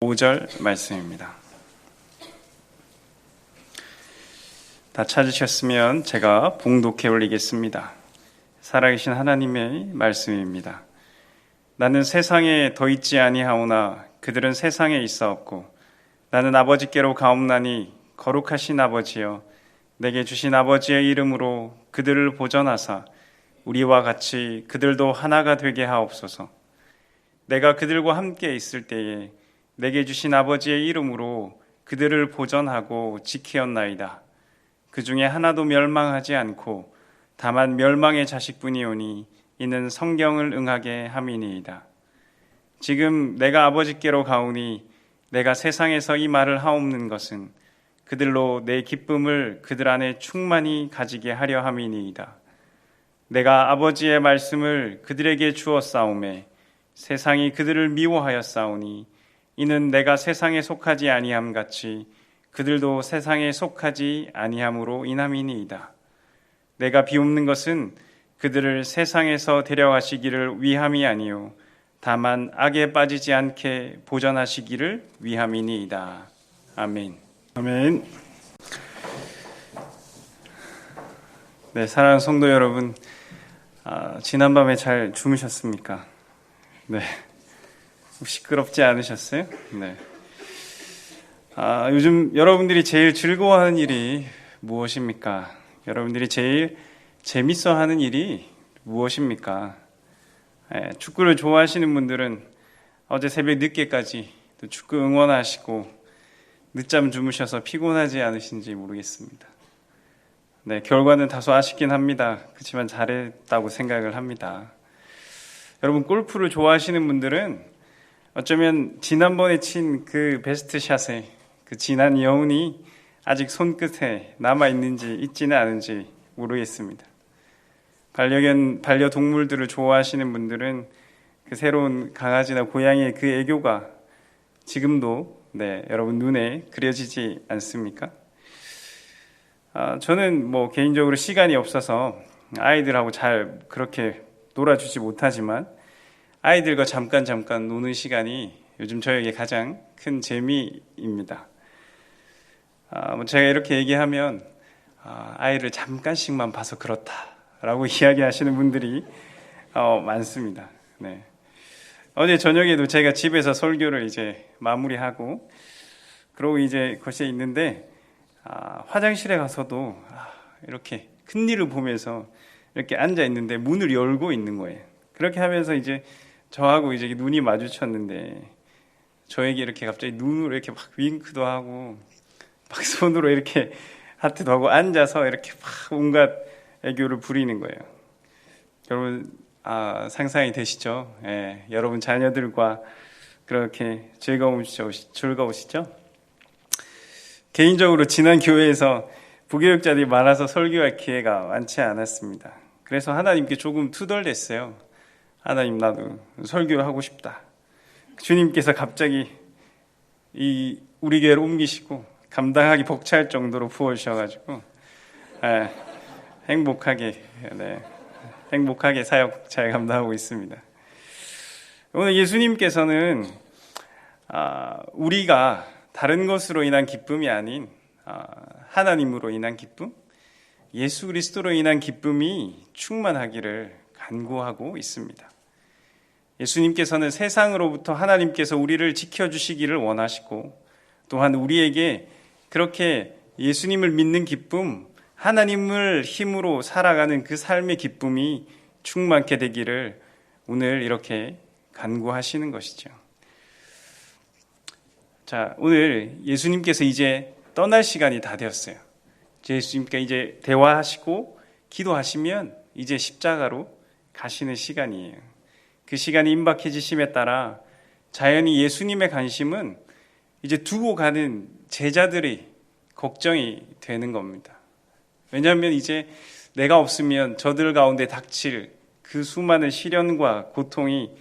5절 말씀입니다. 다 찾으셨으면 제가 봉독해 올리겠습니다. 살아계신 하나님의 말씀입니다. 나는 세상에 더 있지 아니하오나 그들은 세상에 있사옵고 나는 아버지께로 가옵나니 거룩하신 아버지여 내게 주신 아버지의 이름으로 그들을 보전하사 우리와 같이 그들도 하나가 되게 하옵소서. 내가 그들과 함께 있을 때에 내게 주신 아버지의 이름으로 그들을 보전하고 지키었나이다. 그 중에 하나도 멸망하지 않고 다만 멸망의 자식뿐이오니 이는 성경을 응하게 함이니이다. 지금 내가 아버지께로 가오니 내가 세상에서 이 말을 하옵는 것은 그들로 내 기쁨을 그들 안에 충만히 가지게 하려 함이니이다. 내가 아버지의 말씀을 그들에게 주었사오매 세상이 그들을 미워하였사오니 이는 내가 세상에 속하지 아니함 같이 그들도 세상에 속하지 아니함으로 인함이니이다. 내가 비옵는 것은 그들을 세상에서 데려가시기를 위함이 아니요 다만 악에 빠지지 않게 보전하시기를 위함이니이다. 아멘. 아멘. 네, 사랑하는 성도 여러분, 지난밤에 잘 주무셨습니까? 네. 시끄럽지 않으셨어요? 네. 요즘 여러분들이 제일 즐거워하는 일이 무엇입니까? 여러분들이 제일 재밌어하는 일이 무엇입니까? 축구를 좋아하시는 분들은 어제 새벽 늦게까지 또 축구 응원하시고 늦잠 주무셔서 피곤하지 않으신지 모르겠습니다. 네, 결과는 다소 아쉽긴 합니다. 그렇지만 잘했다고 생각을 합니다. 여러분, 골프를 좋아하시는 분들은 어쩌면 지난번에 친 그 베스트 샷의 그 진한 여운이 아직 손끝에 남아있는지 있지는 않은지 모르겠습니다. 반려동물들을 좋아하시는 분들은 그 새로운 강아지나 고양이의 그 애교가 지금도 여러분 눈에 그려지지 않습니까? 저는 개인적으로 시간이 없어서 아이들하고 잘 그렇게 놀아주지 못하지만 아이들과 잠깐 노는 시간이 요즘 저에게 가장 큰 재미입니다. 제가 이렇게 얘기하면 아이를 잠깐씩만 봐서 그렇다라고 이야기하시는 분들이 많습니다. 네. 어제 저녁에도 제가 집에서 설교를 이제 마무리하고 그러고 이제 거실에 있는데 화장실에 가서도 이렇게 큰 일을 보면서 이렇게 앉아 있는데 문을 열고 있는 거예요. 그렇게 하면서 이제 저하고 이제 눈이 마주쳤는데 저에게 이렇게 갑자기 눈으로 이렇게 막 윙크도 하고 막 손으로 이렇게 하트도 하고 앉아서 이렇게 막 온갖 애교를 부리는 거예요. 여러분 상상이 되시죠? 예, 여러분 자녀들과 그렇게 즐거우시죠? 개인적으로 지난 교회에서 부교육자들이 많아서 설교할 기회가 많지 않았습니다. 그래서 하나님께 조금 투덜댔어요. 하나님, 나도 설교하고 싶다. 주님께서 갑자기 우리 교회를 옮기시고 감당하기 벅찰 정도로 부어주셔가지고 행복하게 사역 잘 감당하고 있습니다. 오늘 예수님께서는 우리가 다른 것으로 인한 기쁨이 아닌 하나님으로 인한 기쁨, 예수 그리스도로 인한 기쁨이 충만하기를 간구하고 있습니다. 예수님께서는 세상으로부터 하나님께서 우리를 지켜주시기를 원하시고 또한 우리에게 그렇게 예수님을 믿는 기쁨, 하나님을 힘으로 살아가는 그 삶의 기쁨이 충만케 되기를 오늘 이렇게 간구하시는 것이죠. 자, 오늘 예수님께서 이제 떠날 시간이 다 되었어요. 예수님께 이제 대화하시고 기도하시면 이제 십자가로 가시는 시간이에요. 그 시간이 임박해지심에 따라 자연히 예수님의 관심은 이제 두고 가는 제자들이 걱정이 되는 겁니다. 왜냐하면 이제 내가 없으면 저들 가운데 닥칠 그 수많은 시련과 고통이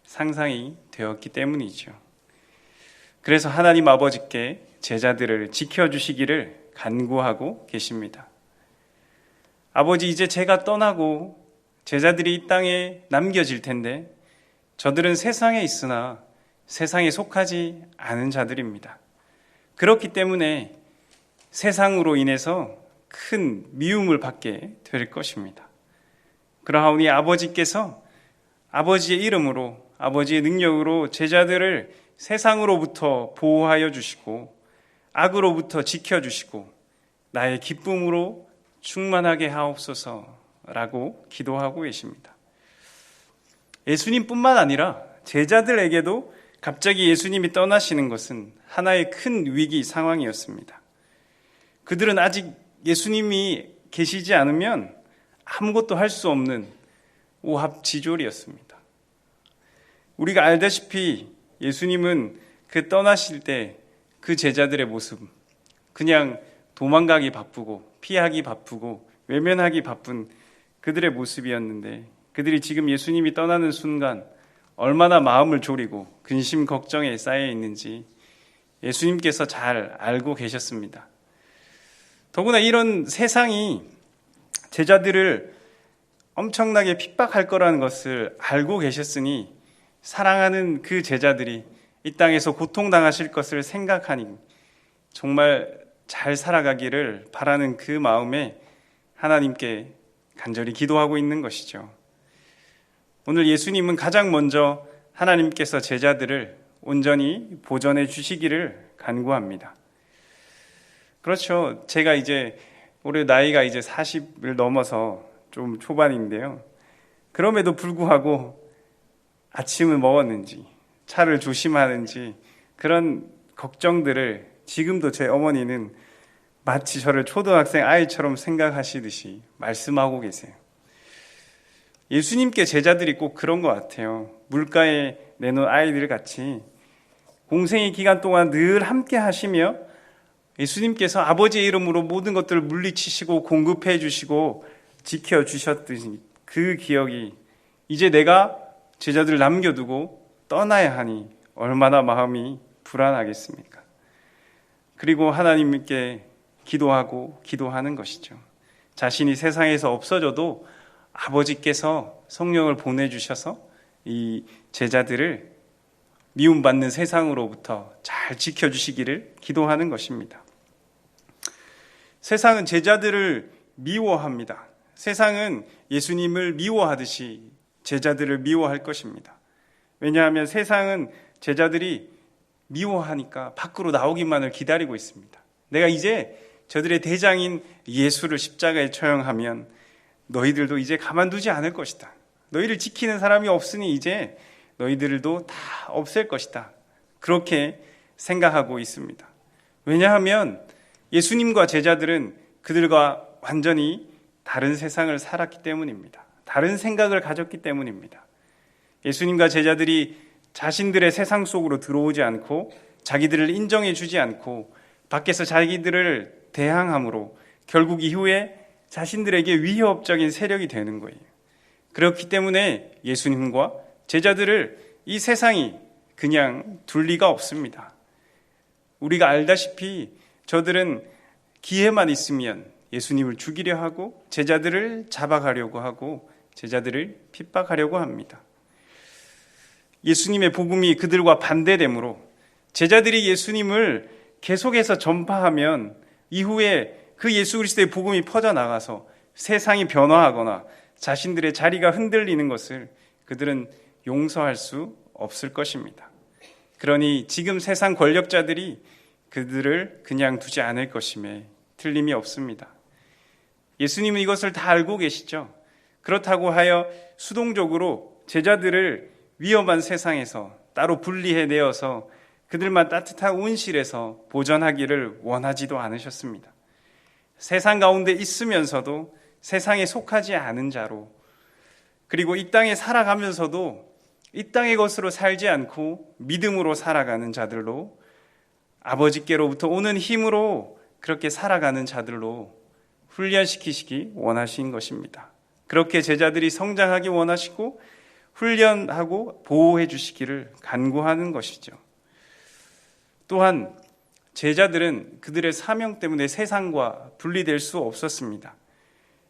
상상이 되었기 때문이죠. 그래서 하나님 아버지께 제자들을 지켜주시기를 간구하고 계십니다. 아버지, 이제 제가 떠나고 제자들이 이 땅에 남겨질 텐데 저들은 세상에 있으나 세상에 속하지 않은 자들입니다. 그렇기 때문에 세상으로 인해서 큰 미움을 받게 될 것입니다. 그러하오니 아버지께서 아버지의 이름으로, 아버지의 능력으로 제자들을 세상으로부터 보호하여 주시고 악으로부터 지켜주시고 나의 기쁨으로 충만하게 하옵소서라고 기도하고 계십니다. 예수님뿐만 아니라 제자들에게도 갑자기 예수님이 떠나시는 것은 하나의 큰 위기 상황이었습니다. 그들은 아직 예수님이 계시지 않으면 아무것도 할 수 없는 오합지졸이었습니다. 우리가 알다시피 예수님은 그 떠나실 때 그 제자들의 모습, 그냥 도망가기 바쁘고 피하기 바쁘고 외면하기 바쁜 그들의 모습이었는데, 그들이 지금 예수님이 떠나는 순간 얼마나 마음을 졸이고 근심 걱정에 쌓여 있는지 예수님께서 잘 알고 계셨습니다. 더구나 이런 세상이 제자들을 엄청나게 핍박할 거라는 것을 알고 계셨으니 사랑하는 그 제자들이 이 땅에서 고통당하실 것을 생각하니 정말 잘 살아가기를 바라는 그 마음에 하나님께 간절히 기도하고 있는 것이죠. 오늘 예수님은 가장 먼저 하나님께서 제자들을 온전히 보존해 주시기를 간구합니다. 그렇죠. 제가 이제 올해 나이가 이제 40을 넘어서 좀 초반인데요. 그럼에도 불구하고 아침을 먹었는지, 차를 조심하는지 그런 걱정들을 지금도 제 어머니는 마치 저를 초등학생 아이처럼 생각하시듯이 말씀하고 계세요. 예수님께 제자들이 꼭 그런 것 같아요. 물가에 내놓은 아이들 같이 공생의 기간 동안 늘 함께 하시며 예수님께서 아버지의 이름으로 모든 것들을 물리치시고 공급해 주시고 지켜주셨듯이 그 기억이 이제 내가 제자들을 남겨두고 떠나야 하니 얼마나 마음이 불안하겠습니까? 그리고 하나님께 기도하고 기도하는 것이죠. 자신이 세상에서 없어져도 아버지께서 성령을 보내주셔서 이 제자들을 미움받는 세상으로부터 잘 지켜주시기를 기도하는 것입니다. 세상은 제자들을 미워합니다. 세상은 예수님을 미워하듯이 제자들을 미워할 것입니다. 왜냐하면 세상은 제자들이 미워하니까 밖으로 나오기만을 기다리고 있습니다. 내가 이제 저들의 대장인 예수를 십자가에 처형하면 너희들도 이제 가만두지 않을 것이다. 너희를 지키는 사람이 없으니 이제 너희들도 다 없앨 것이다. 그렇게 생각하고 있습니다. 왜냐하면 예수님과 제자들은 그들과 완전히 다른 세상을 살았기 때문입니다. 다른 생각을 가졌기 때문입니다. 예수님과 제자들이 자신들의 세상 속으로 들어오지 않고 자기들을 인정해 주지 않고 밖에서 자기들을 대항함으로 결국 이후에 자신들에게 위협적인 세력이 되는 거예요. 그렇기 때문에 예수님과 제자들을 이 세상이 그냥 둘 리가 없습니다. 우리가 알다시피 저들은 기회만 있으면 예수님을 죽이려 하고 제자들을 잡아가려고 하고 제자들을 핍박하려고 합니다. 예수님의 복음이 그들과 반대되므로 제자들이 예수님을 계속해서 전파하면 이후에 그 예수 그리스도의 복음이 퍼져나가서 세상이 변화하거나 자신들의 자리가 흔들리는 것을 그들은 용서할 수 없을 것입니다. 그러니 지금 세상 권력자들이 그들을 그냥 두지 않을 것임에 틀림이 없습니다. 예수님은 이것을 다 알고 계시죠. 그렇다고 하여 수동적으로 제자들을 위험한 세상에서 따로 분리해내어서 그들만 따뜻한 온실에서 보전하기를 원하지도 않으셨습니다. 세상 가운데 있으면서도 세상에 속하지 않은 자로, 그리고 이 땅에 살아가면서도 이 땅의 것으로 살지 않고 믿음으로 살아가는 자들로, 아버지께로부터 오는 힘으로 그렇게 살아가는 자들로 훈련시키시기 원하신 것입니다. 그렇게 제자들이 성장하기 원하시고 훈련하고 보호해 주시기를 간구하는 것이죠. 또한 제자들은 그들의 사명 때문에 세상과 분리될 수 없었습니다.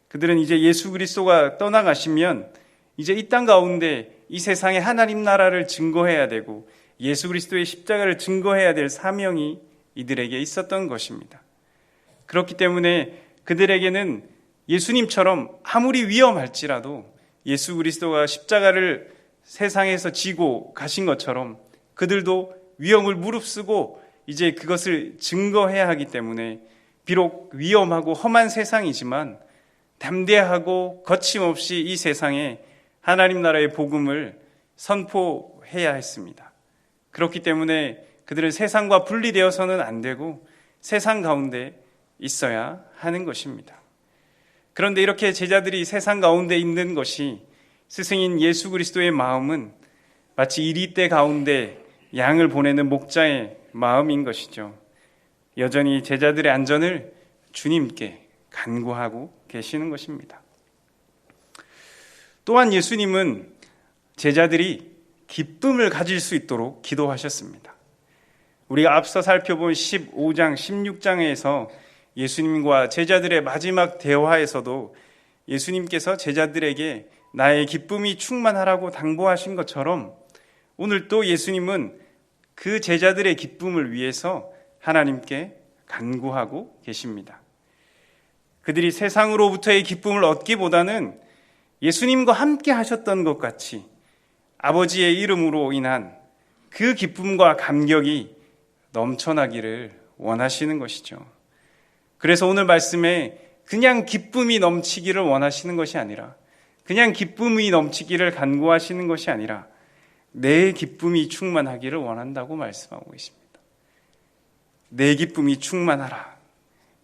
그들은 이제 예수 그리스도가 떠나가시면 이제 이 땅 가운데 이 세상에 하나님 나라를 증거해야 되고 예수 그리스도의 십자가를 증거해야 될 사명이 이들에게 있었던 것입니다. 그렇기 때문에 그들에게는 예수님처럼 아무리 위험할지라도 예수 그리스도가 십자가를 세상에서 지고 가신 것처럼 그들도 위험을 무릅쓰고 이제 그것을 증거해야 하기 때문에 비록 위험하고 험한 세상이지만 담대하고 거침없이 이 세상에 하나님 나라의 복음을 선포해야 했습니다. 그렇기 때문에 그들은 세상과 분리되어서는 안 되고 세상 가운데 있어야 하는 것입니다. 그런데 이렇게 제자들이 세상 가운데 있는 것이 스승인 예수 그리스도의 마음은 마치 이리떼 가운데 양을 보내는 목자의 마음인 것이죠. 여전히 제자들의 안전을 주님께 간구하고 계시는 것입니다. 또한 예수님은 제자들이 기쁨을 가질 수 있도록 기도하셨습니다. 우리가 앞서 살펴본 15장, 16장에서 예수님과 제자들의 마지막 대화에서도 예수님께서 제자들에게 나의 기쁨이 충만하라고 당부하신 것처럼 오늘 또 예수님은 그 제자들의 기쁨을 위해서 하나님께 간구하고 계십니다. 그들이 세상으로부터의 기쁨을 얻기보다는 예수님과 함께 하셨던 것 같이 아버지의 이름으로 인한 그 기쁨과 감격이 넘쳐나기를 원하시는 것이죠. 그래서 오늘 말씀에 그냥 기쁨이 넘치기를 원하시는 것이 아니라 그냥 기쁨이 넘치기를 간구하시는 것이 아니라 내 기쁨이 충만하기를 원한다고 말씀하고 계십니다. 내 기쁨이 충만하라.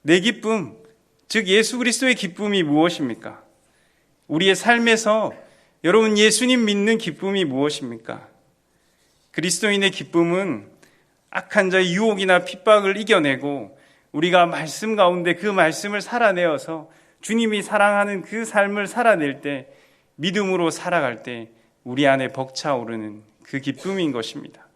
내 기쁨, 즉 예수 그리스도의 기쁨이 무엇입니까? 우리의 삶에서 여러분 예수님 믿는 기쁨이 무엇입니까? 그리스도인의 기쁨은 악한 자의 유혹이나 핍박을 이겨내고 우리가 말씀 가운데 그 말씀을 살아내어서 주님이 사랑하는 그 삶을 살아낼 때 믿음으로 살아갈 때 우리 안에 벅차오르는 그 기쁨인 것입니다.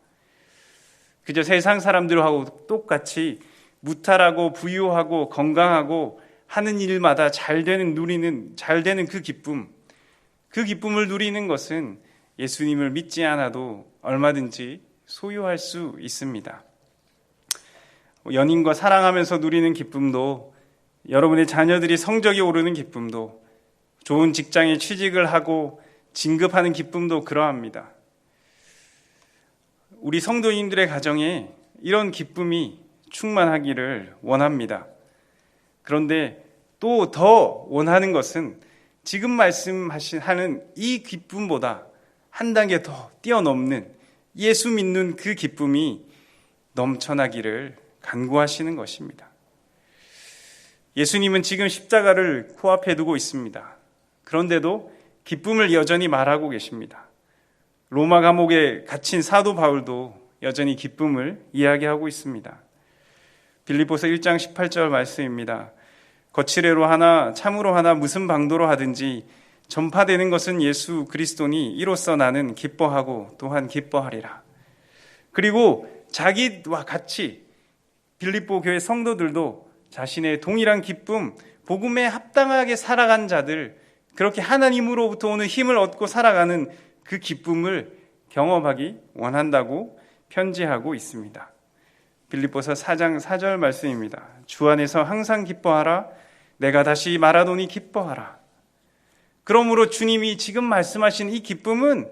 그저 세상 사람들하고 똑같이 무탈하고 부유하고 건강하고 하는 일마다 잘 되는 그 기쁨을 누리는 것은 예수님을 믿지 않아도 얼마든지 소유할 수 있습니다. 연인과 사랑하면서 누리는 기쁨도, 여러분의 자녀들이 성적이 오르는 기쁨도, 좋은 직장에 취직을 하고 진급하는 기쁨도 그러합니다. 우리 성도인들의 가정에 이런 기쁨이 충만하기를 원합니다. 그런데 또 더 원하는 것은 지금 말씀하는 이 기쁨보다 한 단계 더 뛰어넘는 예수 믿는 그 기쁨이 넘쳐나기를 간구하시는 것입니다. 예수님은 지금 십자가를 코앞에 두고 있습니다. 그런데도 기쁨을 여전히 말하고 계십니다. 로마 감옥에 갇힌 사도 바울도 여전히 기쁨을 이야기하고 있습니다. 빌립보서 1장 18절 말씀입니다. 거칠애로 하나 참으로 하나 무슨 방도로 하든지 전파되는 것은 예수 그리스도니 이로써 나는 기뻐하고 또한 기뻐하리라. 그리고 자기와 같이 빌립보 교회 성도들도 자신의 동일한 기쁨, 복음에 합당하게 살아간 자들, 그렇게 하나님으로부터 오는 힘을 얻고 살아가는 그 기쁨을 경험하기 원한다고 편지하고 있습니다. 빌립보서 4장 4절 말씀입니다. 주 안에서 항상 기뻐하라. 내가 다시 말하노니 기뻐하라. 그러므로 주님이 지금 말씀하신 이 기쁨은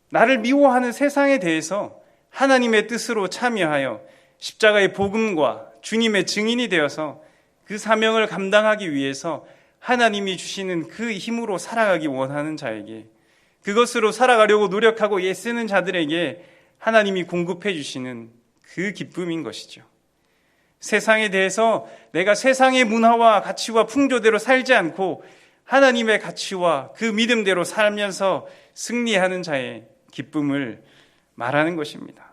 나를 미워하는 세상에 대해서 하나님의 뜻으로 참여하여 십자가의 복음과 주님의 증인이 되어서 그 사명을 감당하기 위해서 하나님이 주시는 그 힘으로 살아가기 원하는 자에게, 그것으로 살아가려고 노력하고 애쓰는 자들에게 하나님이 공급해 주시는 그 기쁨인 것이죠. 세상에 대해서 내가 세상의 문화와 가치와 풍조대로 살지 않고 하나님의 가치와 그 믿음대로 살면서 승리하는 자의 기쁨을 말하는 것입니다.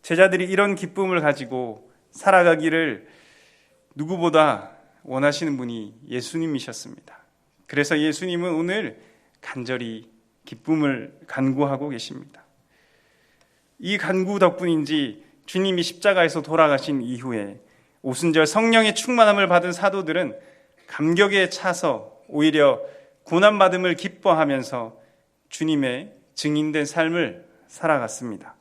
제자들이 이런 기쁨을 가지고 살아가기를 누구보다 원하시는 분이 예수님이셨습니다. 그래서 예수님은 오늘 간절히 기쁨을 간구하고 계십니다. 이 간구 덕분인지 주님이 십자가에서 돌아가신 이후에 오순절 성령의 충만함을 받은 사도들은 감격에 차서 오히려 고난받음을 기뻐하면서 주님의 증인된 삶을 살아갔습니다.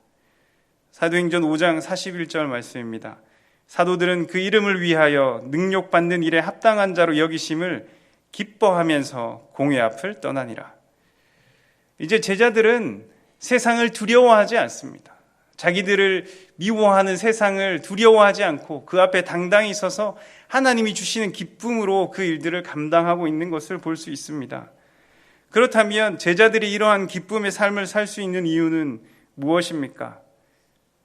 사도행전 5장 41절 말씀입니다. 사도들은 그 이름을 위하여 능력받는 일에 합당한 자로 여기심을 기뻐하면서 공회 앞을 떠나니라. 이제 제자들은 세상을 두려워하지 않습니다. 자기들을 미워하는 세상을 두려워하지 않고 그 앞에 당당히 서서 하나님이 주시는 기쁨으로 그 일들을 감당하고 있는 것을 볼 수 있습니다. 그렇다면 제자들이 이러한 기쁨의 삶을 살 수 있는 이유는 무엇입니까?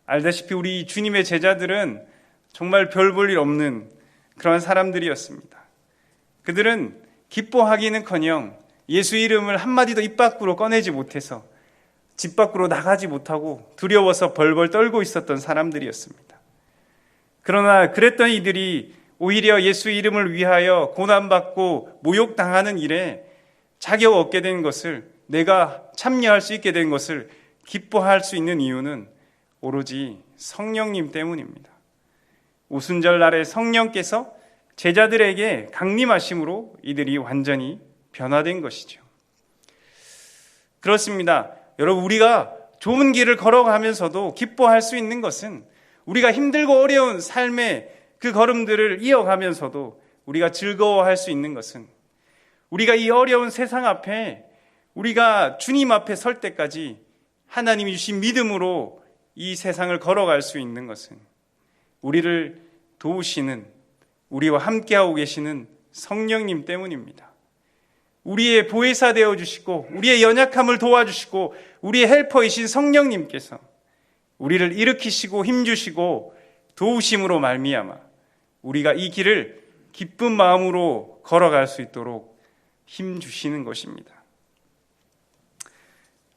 알다시피 우리 주님의 제자들은 정말 별 볼 일 없는 그러한 사람들이었습니다. 그들은 기뻐하기는커녕 예수 이름을 한마디도 입 밖으로 꺼내지 못해서 집 밖으로 나가지 못하고 두려워서 벌벌 떨고 있었던 사람들이었습니다. 그러나 그랬던 이들이 오히려 예수 이름을 위하여 고난받고 모욕당하는 일에 자격 얻게 된 것을, 내가 참여할 수 있게 된 것을 기뻐할 수 있는 이유는 오로지 성령님 때문입니다. 오순절 날에 성령께서 제자들에게 강림하심으로 이들이 완전히 변화된 것이죠. 그렇습니다. 여러분, 우리가 좁은 길을 걸어가면서도 기뻐할 수 있는 것은, 우리가 힘들고 어려운 삶의 그 걸음들을 이어가면서도 우리가 즐거워할 수 있는 것은, 우리가 이 어려운 세상 앞에, 우리가 주님 앞에 설 때까지 하나님이 주신 믿음으로 이 세상을 걸어갈 수 있는 것은 우리를 도우시는, 우리와 함께하고 계시는 성령님 때문입니다. 우리의 보혜사 되어주시고 우리의 연약함을 도와주시고 우리의 헬퍼이신 성령님께서 우리를 일으키시고 힘주시고 도우심으로 말미암아 우리가 이 길을 기쁜 마음으로 걸어갈 수 있도록 힘주시는 것입니다.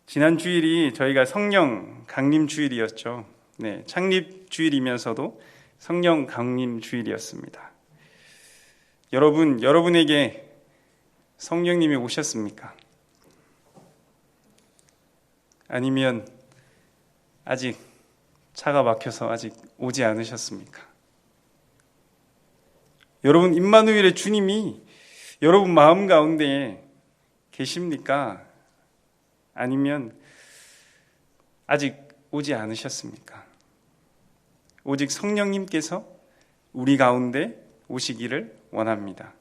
지난 주일이 저희가 성령 강림 주일이었죠. 네, 창립 주일이면서도 성령 강림 주일이었습니다. 여러분에게 성령님이 오셨습니까? 아니면 아직 차가 막혀서 아직 오지 않으셨습니까? 여러분, 임마누엘의 주님이 여러분 마음 가운데 계십니까? 아니면 아직 오지 않으셨습니까? 오직 성령님께서 우리 가운데 오시기를 원합니다.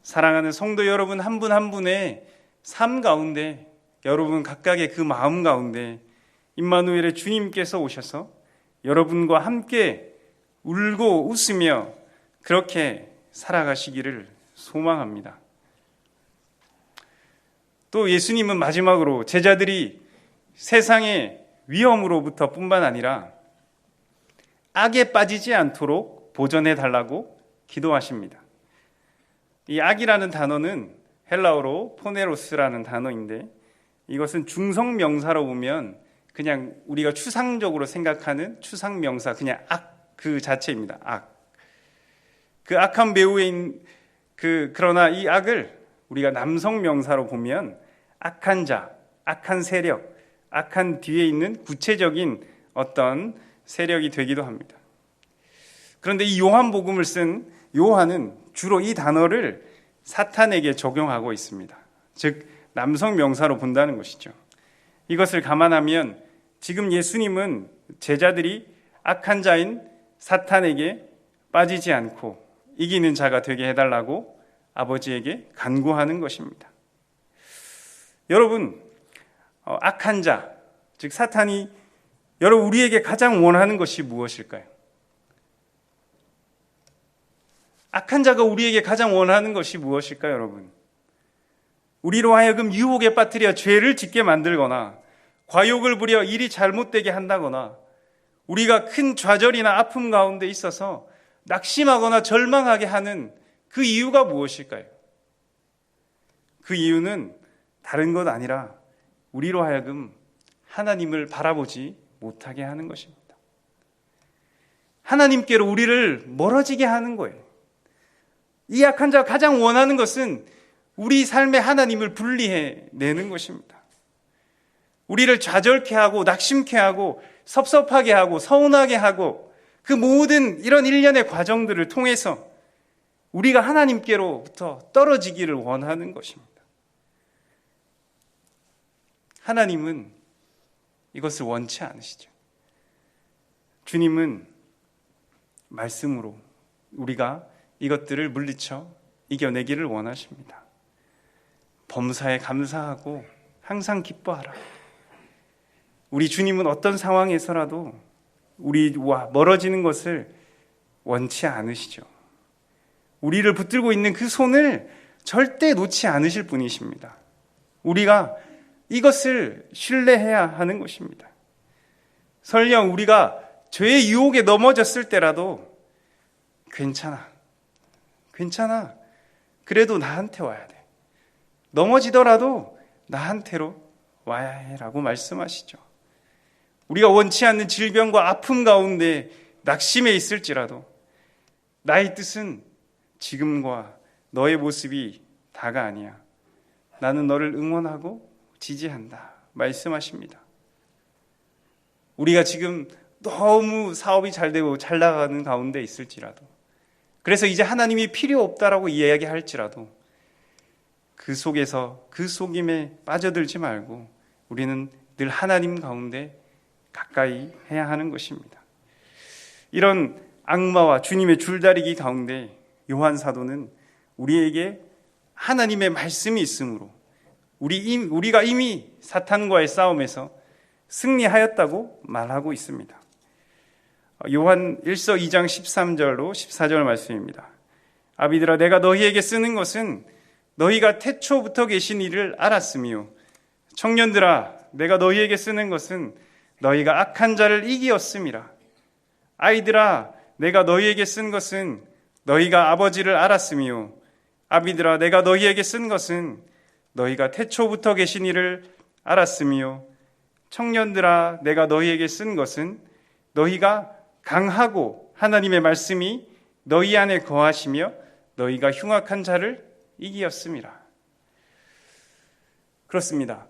사랑하는 성도 여러분, 한 분 한 분의 삶 가운데, 여러분 각각의 그 마음 가운데 임마누엘의 주님께서 오셔서 여러분과 함께 울고 웃으며 그렇게 살아가시기를 소망합니다. 또 예수님은 마지막으로 제자들이 세상의 위험으로부터 뿐만 아니라 악에 빠지지 않도록 보전해 달라고 기도하십니다. 이 악이라는 단어는 헬라어로 포네로스라는 단어인데, 이것은 중성명사로 보면 그냥 우리가 추상적으로 생각하는 추상명사, 그냥 악 그 자체입니다. 악. 그 악한 배후에 그러나 이 악을 우리가 남성명사로 보면 악한 자, 악한 세력, 악한 뒤에 있는 구체적인 어떤 세력이 되기도 합니다. 그런데 이 요한복음을 쓴 요한은 주로 이 단어를 사탄에게 적용하고 있습니다. 즉 남성 명사로 본다는 것이죠. 이것을 감안하면 지금 예수님은 제자들이 악한 자인 사탄에게 빠지지 않고 이기는 자가 되게 해달라고 아버지에게 간구하는 것입니다. 여러분, 악한 자, 즉 사탄이 여러분 우리에게 가장 원하는 것이 무엇일까요? 악한 자가 우리에게 가장 원하는 것이 무엇일까요, 여러분? 우리로 하여금 유혹에 빠뜨려 죄를 짓게 만들거나 과욕을 부려 일이 잘못되게 한다거나 우리가 큰 좌절이나 아픔 가운데 있어서 낙심하거나 절망하게 하는 그 이유가 무엇일까요? 그 이유는 다른 것 아니라 우리로 하여금 하나님을 바라보지 못하게 하는 것입니다. 하나님께로 우리를 멀어지게 하는 거예요. 이 악한 자가 가장 원하는 것은 우리 삶의 하나님을 분리해 내는 것입니다. 우리를 좌절케 하고 낙심케 하고 섭섭하게 하고 서운하게 하고 그 모든 이런 일련의 과정들을 통해서 우리가 하나님께로부터 떨어지기를 원하는 것입니다. 하나님은 이것을 원치 않으시죠. 주님은 말씀으로 우리가 이것들을 물리쳐 이겨내기를 원하십니다. 범사에 감사하고 항상 기뻐하라. 우리 주님은 어떤 상황에서라도 우리와 멀어지는 것을 원치 않으시죠. 우리를 붙들고 있는 그 손을 절대 놓지 않으실 분이십니다. 우리가 이것을 신뢰해야 하는 것입니다. 설령 우리가 죄의 유혹에 넘어졌을 때라도 괜찮아. 그래도 나한테 와야 돼. 넘어지더라도 나한테로 와야 해라고 말씀하시죠. 우리가 원치 않는 질병과 아픔 가운데 낙심해 있을지라도 나의 뜻은 지금과 너의 모습이 다가 아니야. 나는 너를 응원하고 지지한다. 말씀하십니다. 우리가 지금 너무 사업이 잘 되고 잘 나가는 가운데 있을지라도, 그래서 이제 하나님이 필요 없다라고 이야기할지라도 그 속에서 그 속임에 빠져들지 말고 우리는 늘 하나님 가운데 가까이 해야 하는 것입니다. 이런 악마와 주님의 줄다리기 가운데 요한 사도는 우리에게 하나님의 말씀이 있으므로 우리가 이미 사탄과의 싸움에서 승리하였다고 말하고 있습니다. 요한 1서 2장 13절로 14절 말씀입니다. 아비들아, 내가 너희에게 쓰는 것은 너희가 태초부터 계신 이를 알았으며, 청년들아, 내가 너희에게 쓰는 것은 너희가 악한 자를 이기었음이라. 아이들아, 내가 너희에게 쓴 것은 너희가 아버지를 알았으며, 아비들아, 내가 너희에게 쓴 것은 너희가 태초부터 계신 이를 알았으며, 청년들아, 내가 너희에게 쓴 것은 너희가 강하고 하나님의 말씀이 너희 안에 거하시며 너희가 흉악한 자를 이기었음이라. 그렇습니다.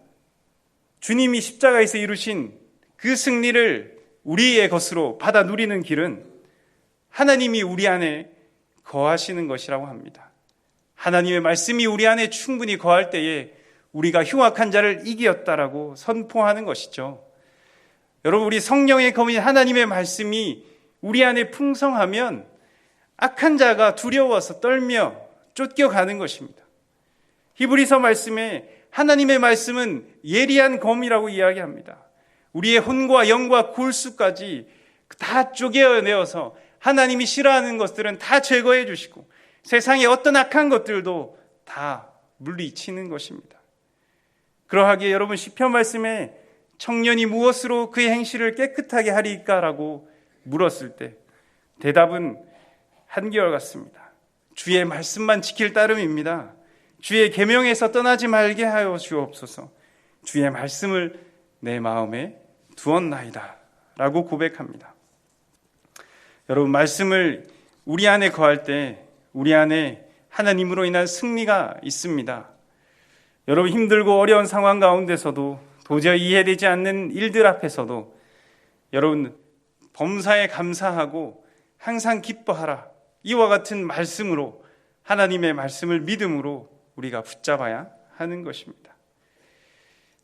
주님이 십자가에서 이루신 그 승리를 우리의 것으로 받아 누리는 길은 하나님이 우리 안에 거하시는 것이라고 합니다. 하나님의 말씀이 우리 안에 충분히 거할 때에 우리가 흉악한 자를 이기었다라고 선포하는 것이죠. 여러분, 우리 성령의 검인 하나님의 말씀이 우리 안에 풍성하면 악한 자가 두려워서 떨며 쫓겨가는 것입니다. 히브리서 말씀에 하나님의 말씀은 예리한 검이라고 이야기합니다. 우리의 혼과 영과 골수까지 다 쪼개어내어서 하나님이 싫어하는 것들은 다 제거해 주시고 세상의 어떤 악한 것들도 다 물리치는 것입니다. 그러하기에 여러분, 시편 말씀에 청년이 무엇으로 그의 행실을 깨끗하게 하리까라고 물었을 때 대답은 한결 같습니다. 주의 말씀만 지킬 따름입니다. 주의 계명에서 떠나지 말게 하여 주옵소서. 주의 말씀을 내 마음에 두었나이다 라고 고백합니다. 여러분, 말씀을 우리 안에 거할 때 우리 안에 하나님으로 인한 승리가 있습니다. 여러분, 힘들고 어려운 상황 가운데서도 도저히 이해되지 않는 일들 앞에서도 여러분, 범사에 감사하고 항상 기뻐하라. 이와 같은 말씀으로, 하나님의 말씀을 믿음으로 우리가 붙잡아야 하는 것입니다.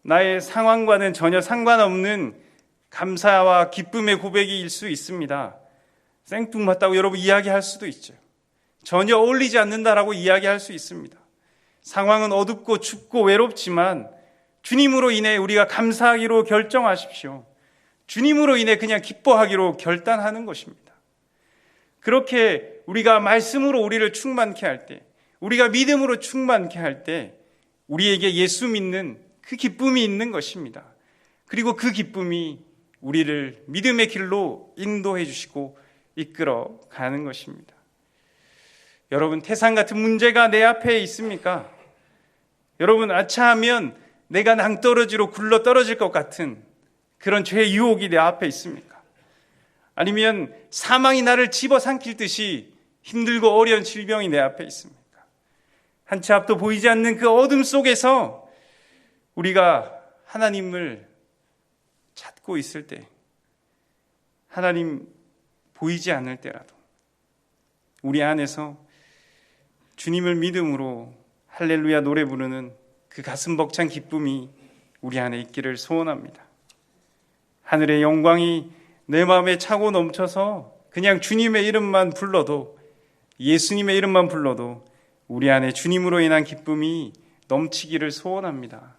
나의 상황과는 전혀 상관없는 감사와 기쁨의 고백일 수 있습니다. 생뚱맞다고 여러분 이야기할 수도 있죠. 전혀 어울리지 않는다라고 이야기할 수 있습니다. 상황은 어둡고 춥고 외롭지만 주님으로 인해 우리가 감사하기로 결정하십시오. 주님으로 인해 그냥 기뻐하기로 결단하는 것입니다. 그렇게 우리가 말씀으로 우리를 충만케 할 때, 우리가 믿음으로 충만케 할 때 우리에게 예수 믿는 그 기쁨이 있는 것입니다. 그리고 그 기쁨이 우리를 믿음의 길로 인도해 주시고 이끌어 가는 것입니다. 여러분, 태산 같은 문제가 내 앞에 있습니까? 여러분, 아차하면 내가 낭떠러지로 굴러 떨어질 것 같은 그런 죄의 유혹이 내 앞에 있습니까? 아니면 사망이 나를 집어삼킬 듯이 힘들고 어려운 질병이 내 앞에 있습니까? 한 치 앞도 보이지 않는 그 어둠 속에서 우리가 하나님을 찾고 있을 때, 하나님 보이지 않을 때라도 우리 안에서 주님을 믿음으로 할렐루야 노래 부르는 그 가슴 벅찬 기쁨이 우리 안에 있기를 소원합니다. 하늘의 영광이 내 마음에 차고 넘쳐서 그냥 주님의 이름만 불러도, 예수님의 이름만 불러도 우리 안에 주님으로 인한 기쁨이 넘치기를 소원합니다.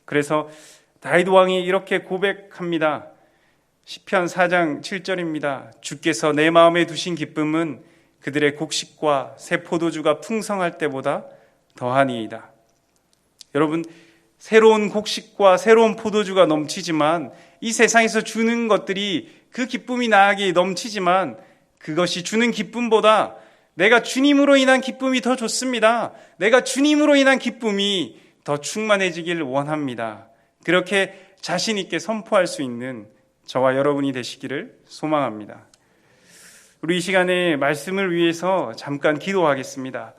그래서 다윗 왕이 이렇게 고백합니다. 시편 4장 7절입니다. 주께서 내 마음에 두신 기쁨은 그들의 곡식과 새 포도주가 풍성할 때보다 더하니이다. 여러분, 새로운 곡식과 새로운 포도주가 넘치지만, 이 세상에서 주는 것들이 그 기쁨이 나에게 넘치지만, 그것이 주는 기쁨보다 내가 주님으로 인한 기쁨이 더 좋습니다. 내가 주님으로 인한 기쁨이 더 충만해지길 원합니다. 그렇게 자신 있게 선포할 수 있는 저와 여러분이 되시기를 소망합니다. 우리 이 시간에 말씀을 위해서 잠깐 기도하겠습니다.